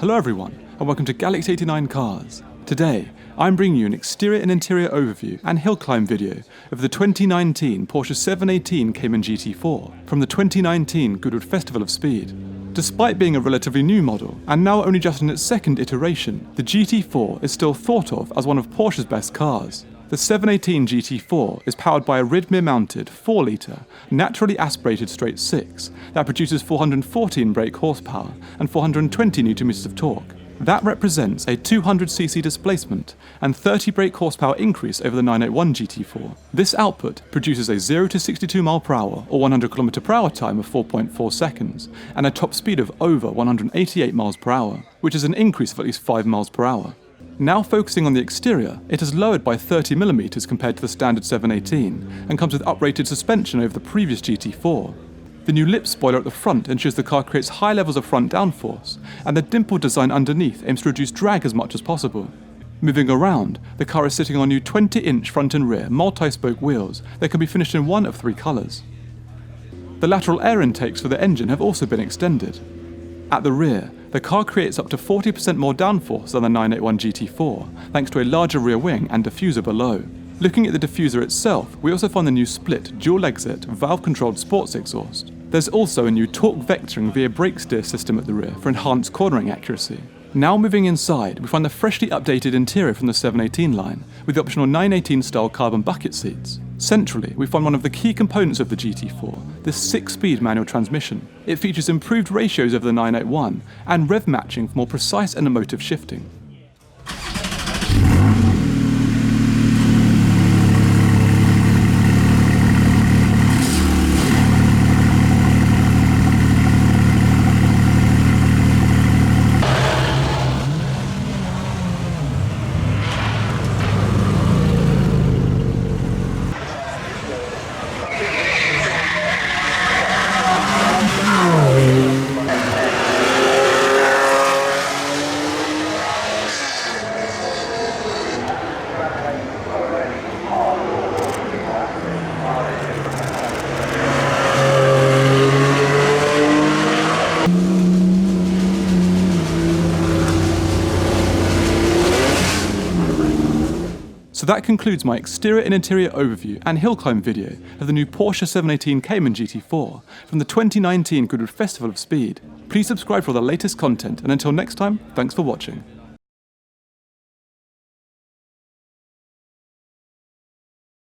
Hello everyone, and welcome to Galaxy 89 Cars. Today, I'm bringing you an exterior and interior overview and hill climb video of the 2019 Porsche 718 Cayman GT4 from the 2019 Goodwood Festival of Speed. Despite being a relatively new model, and now only just in its second iteration, the GT4 is still thought of as one of Porsche's best cars. The 718 GT4 is powered by a rear-mounted 4-litre, naturally aspirated straight 6 that produces 414 brake horsepower and 420 Nm of torque. That represents a 200cc displacement and 30 brake horsepower increase over the 981 GT4. This output produces a 0 to 62 mph or 100 km/h time of 4.4 seconds and a top speed of over 188 mph, which is an increase of at least 5 mph. Now focusing on the exterior, it is lowered by 30mm compared to the standard 718 and comes with uprated suspension over the previous GT4. The new lip spoiler at the front ensures the car creates high levels of front downforce, and the dimple design underneath aims to reduce drag as much as possible. Moving around, the car is sitting on new 20-inch front and rear multi-spoke wheels that can be finished in one of 3 colours. The lateral air intakes for the engine have also been extended. At the rear, the car creates up to 40% more downforce than the 981 GT4, thanks to a larger rear wing and diffuser below. Looking at the diffuser itself, we also find the new split, dual-exit, valve-controlled sports exhaust. There's also a new torque vectoring via brake steer system at the rear for enhanced cornering accuracy. Now moving inside, we find the freshly updated interior from the 718 line, with the optional 918-style carbon bucket seats. Centrally, we find one of the key components of the GT4, this 6-speed manual transmission. It features improved ratios over the 981 and rev matching for more precise and emotive shifting. So that concludes my exterior and interior overview and hill climb video of the new Porsche 718 Cayman GT4 from the 2019 Goodwood Festival of Speed. Please subscribe for the latest content, and until next time, thanks for watching.